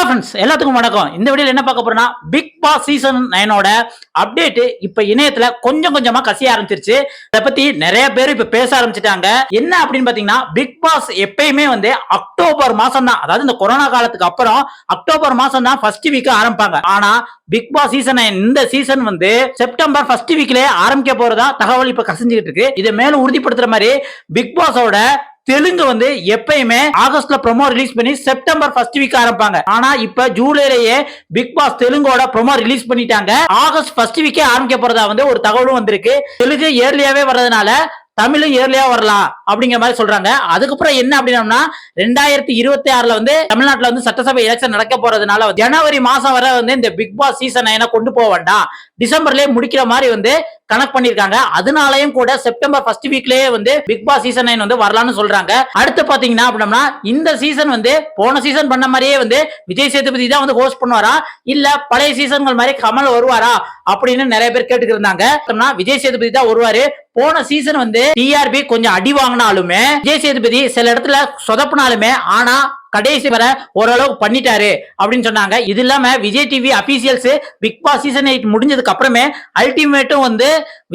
Friends எல்லாத்துக்கும் வணக்கம். இந்த வீடியோல என்ன பார்க்க போறோம்னா பிக் பாஸ் சீசன் 9 அப்டேட் இப்ப இணையத்துல கொஞ்சம் கொஞ்சமா கசிய ஆரம்பிச்சிருச்சு. இத பத்தி நிறைய பேர் இப்ப பேச ஆரம்பிச்சிட்டாங்க. என்ன அப்படின்னு பாத்தீங்கன்னா பிக் பாஸ் எப்பயுமே அக்டோபர் மாசம் தான், அதாவது இந்த கொரோனா காலத்துக்கு அப்புறம் அக்டோபர் மாசம் தான் ஃபர்ஸ்ட் வீக் ஆரம்பிப்பாங்க. ஆனா பிக் பாஸ் சீசன் இந்த சீசன் செப்டம்பர் ஃபர்ஸ்ட் வீக்லயே ஆரம்பிக்க போறதா தகவல் இப்ப கசிஞ்சுக்கிட்டு இருக்கு. இதை மேலும் உறுதிப்படுத்துற மாதிரி பிக் பாஸோட தெலுங்கு எப்பயுமே ஆகஸ்ட்ல ப்ரோமோ ரிலீஸ் பண்ணி செப்டம்பர் ஃபர்ஸ்ட் வீக் ஆரம்பிப்பாங்க. ஆனா இப்ப ஜூலைலயே பிக் பாஸ் தெலுங்கோட ப்ரோமோ ரிலீஸ் பண்ணிட்டாங்க. ஆகஸ்ட் ஃபர்ஸ்ட் வீக்கே ஆரம்பிக்க போறதா ஒரு தகவலும் வந்திருக்கு. தெலுங்கு ஏர்லியாவே வர்றதுனால தமிழும் ஏர்லியா வரலாம் அப்படிங்கிற மாதிரி சொல்றாங்க. அதுக்கப்புறம் என்ன அப்படின்னா 2026 தமிழ்நாட்டுல சட்டசபை எலெக்ஷன் நடக்க போறதுனால ஜனவரி மாசம் வரை இந்த பிக் பாஸ் சீசன் 9 கொண்டு போக வேண்டாம், டிசம்பர்லயே முடிக்கிற மாதிரி கனெக்ட் பண்ணிருக்காங்க. அதனாலயும் கூட செப்டம்பர் ஃபர்ஸ்ட் வீக்லயே பிக் பாஸ் சீசன் 9 வரலாம்னு சொல்றாங்க. அடுத்து பாத்தீங்கன்னா அப்படின்னா இந்த சீசன் போன சீசன் பண்ண மாதிரியே விஜய் சேதுபதி தான் ஹோஸ்ட் பண்ணுவாரா இல்ல பழைய சீசன்கள் மாதிரி கமல் வருவாரா அப்படின்னு நிறைய பேர் கேட்டுக்கிட்டு இருந்தாங்க. விஜய் சேதுபதி தான் வருவாரு. போன சீசன் டிஆர்பி கொஞ்சம் அடி வாங்கினாலுமே விஜய் சேதுபதி சில இடத்துல சொதப்பினாலுமே ஆனா கடைசி வர ஓரளவு பண்ணிட்டாரு அப்படின்னு சொன்னாங்க. இது இல்லாம Vijay TV officials Bigg Boss season 8 முடிஞ்சதுக்கு அப்புறமே அல்டிமேட்டும்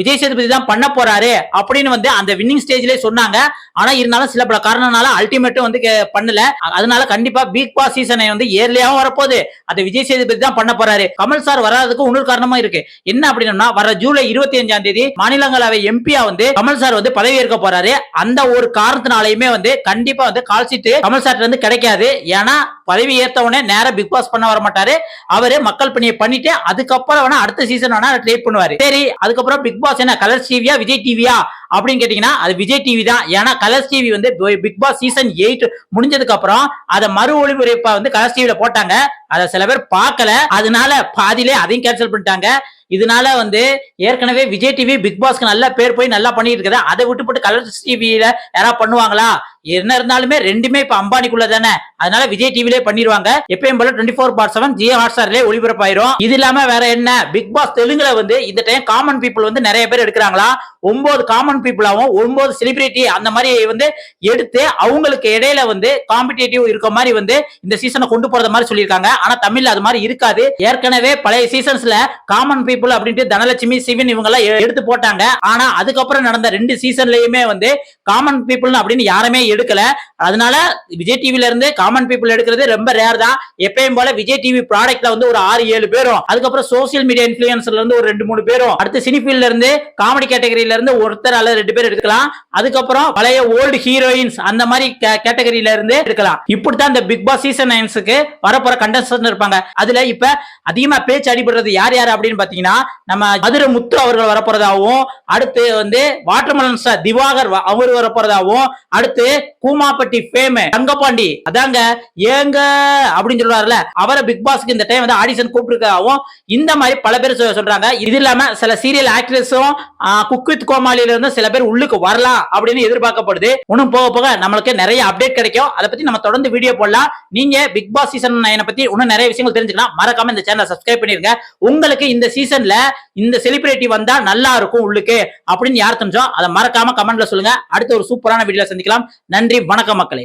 விஜய் சேதுபதி தான் பண்ண போறாரு அப்படின்னு அந்த வின்னிங் ஸ்டேஜ்லயே சொன்னாங்க. ஆனா இருந்தாலும் சில பல காரணனால அல்டிமேட்டும் பண்ணல. அதனால கண்டிப்பா பிக் பாஸ் சீசன் ஏர்லியாவும் வரப்போகுது, அது விஜய் சேதுபதி தான் பண்ண போறாரு. கமல் சார் வராதுக்கு இன்னொரு காரணமா இருக்கு. என்ன அப்படின்னா வர ஜூலை 25 மாநிலங்களவை எம்பியா கமல் சார் பதவி ஏற்க போறாரு. அந்த ஒரு காரணத்தினாலையுமே கண்டிப்பா கால் சீட்டு கமல் சார் கிடைக்கும். ஏன்னா பதவி ஏற்றவனே நேரா பிக் பாஸ் பண்ண வர மாட்டாரு. அவரு மக்கள் பணியை பண்ணிட்டு அதுக்கப்புறம் அடுத்த சீசன் ட்ரை பண்ணுவாரு. சரி, அதுக்கப்புறம் பிக் பாஸ் என்ன கலர்ஸ் டிவியா விஜய் டிவியா அப்படின்னு கேட்டீங்கன்னா அது விஜய் டிவி தான். ஏன்னா Colors TV Bigg Boss season 8 முடிஞ்சதுக்கு அப்புறம் அதை மறு ஒளிபரப்பா கலர்ஸ் டிவில போட்டாங்க. அதை சில பேர் பார்க்கல, அதனால பாதியிலே அதையும் கேன்சல் பண்ணிட்டாங்க. இதனால ஏற்கனவே விஜய் டிவி பிக் பாஸ்க்கு நல்ல பேர் போய் நல்லா பண்ணிட்டு இருக்குது. அதை விட்டு போட்டு கலர்ஸ் டிவியில யாராவது பண்ணுவாங்களா? என்ன இருந்தாலுமே ரெண்டுமே இப்ப அம்பானிக்குள்ள தானே, அதனால விஜய் டிவிலே பண்ணிடுவாங்க. எப்பயும் போல 24/7 ஜியோ ஹாட்ஸ்டார்லயே ஒளிபரப்பாயிரும். இது இல்லாம வேற என்ன, பிக் பாஸ் தெலுங்குல இந்த டைம் காமன் பீப்புள் நிறைய பேர் எடுக்கிறாங்களா. 9 காமன் பீப்புளாவும் 9 செலிபிரிட்டி அந்த மாதிரி எடுத்து அவங்களுக்கு இடையில காம்படிட்டிவ் இருக்க மாதிரி இந்த சீசனை கொண்டு போறது மாதிரி சொல்லியிருக்காங்க. ஆனா தமிழ்ல அது மாதிரி இருக்காது. ஏற்கனவே பழைய சீசன்ஸ்ல காமன் பீப்புள் அப்படின்ட்டு தனலட்சுமி சிவன் இவங்க எல்லாம் எடுத்து போட்டாங்க. ஆனா அதுக்கப்புறம் நடந்த 2 சீசன்லயுமே காமன் பீப்புள் அப்படின்னு யாருமே எடுக்கல. அதனால விஜய் டிவில இருந்து காமன் பீப்புள் எடுக்கிறது ரொம்ப ரேர் தான். எப்பயும் போல விஜய் டிவி ப்ராடக்ட்ல ஒரு 6-7 பேரும், அதுக்கப்புறம் சோசியல் மீடியா இன்ஃபுளுசர்ல இருந்து ஒரு 2-3 பேரும், அடுத்து சினிஃபீல்ட்ல இருந்து காமெடி கேட்டகரியில இருந்து ஒருத்தர் அல்லது 2 பேர் எடுக்கலாம். அதுக்கப்புறம் பழைய ஓல்டு ஹீரோயின்ஸ் அந்த மாதிரி கேட்டகரியில இருந்து எடுக்கலாம். இப்படித்தான் இந்த பிக் பாஸ் சீசன் 9க்கு வரப்போற கண்டஸ்டன்ட் இருப்பாங்க. அதுல இப்ப அதிகமா பேச்சு அடிபடுறது யார் யார் அப்படின்னு பாத்தீங்கன்னா நம்ம மதுரை முத்து அவர்கள் வரப்போறதாவும், அடுத்து வாட்டர்மெலன் ஸ்டார் திவாகர் அவர் வரப்போறதாவும், அடுத்து கூமாப்பட்டி ஃபேம் தங்கபாண்டி அதாங்க ஏங்க அப்படின்னு சொல்றாருல அவரை பிக் பாஸ்க்கு இந்த டைம் ஆடிஷன் கூப்பிட்டுருக்காவும் இந்த மாதிரி பல பேர் சொல்றாங்க. இது இல்லாம சில சீரியல் ஆக்ட்ரஸும் குக் வித் கோமாளியில இருந்து சில பேர் உள்ளுக்கு வரலாம் அப்படின்னு எதிர்பார்க்கப்படுது. இன்னும் போக போக நம்மளுக்கு நிறைய அப்டேட் கிடைக்கும். அதை பத்தி நம்ம தொடர்ந்து வீடியோ போடலாம். நீங்க பிக் பாஸ் சீசன் 9 பத்தி இன்னும் நிறைய விஷயங்கள் தெரிஞ்சுக்கலாம். மறக்காம இந்த சேனலை சப்ஸ்கிரைப் பண்ணிருங்க. உங்களுக்கு இந்த சீசன்ல இந்த செலிபிரிட்டி வந்தா நல்லா இருக்கும் உள்ளுக்கு அப்படின்னு யார் தெரிஞ்சோ அதை மறக்காம கமெண்ட்ல சொல்லுங்க. அடுத்த ஒரு சூப்பரான வீடியோல சந்திக்கலாம். நன்றி, வணக்கம் மக்களே.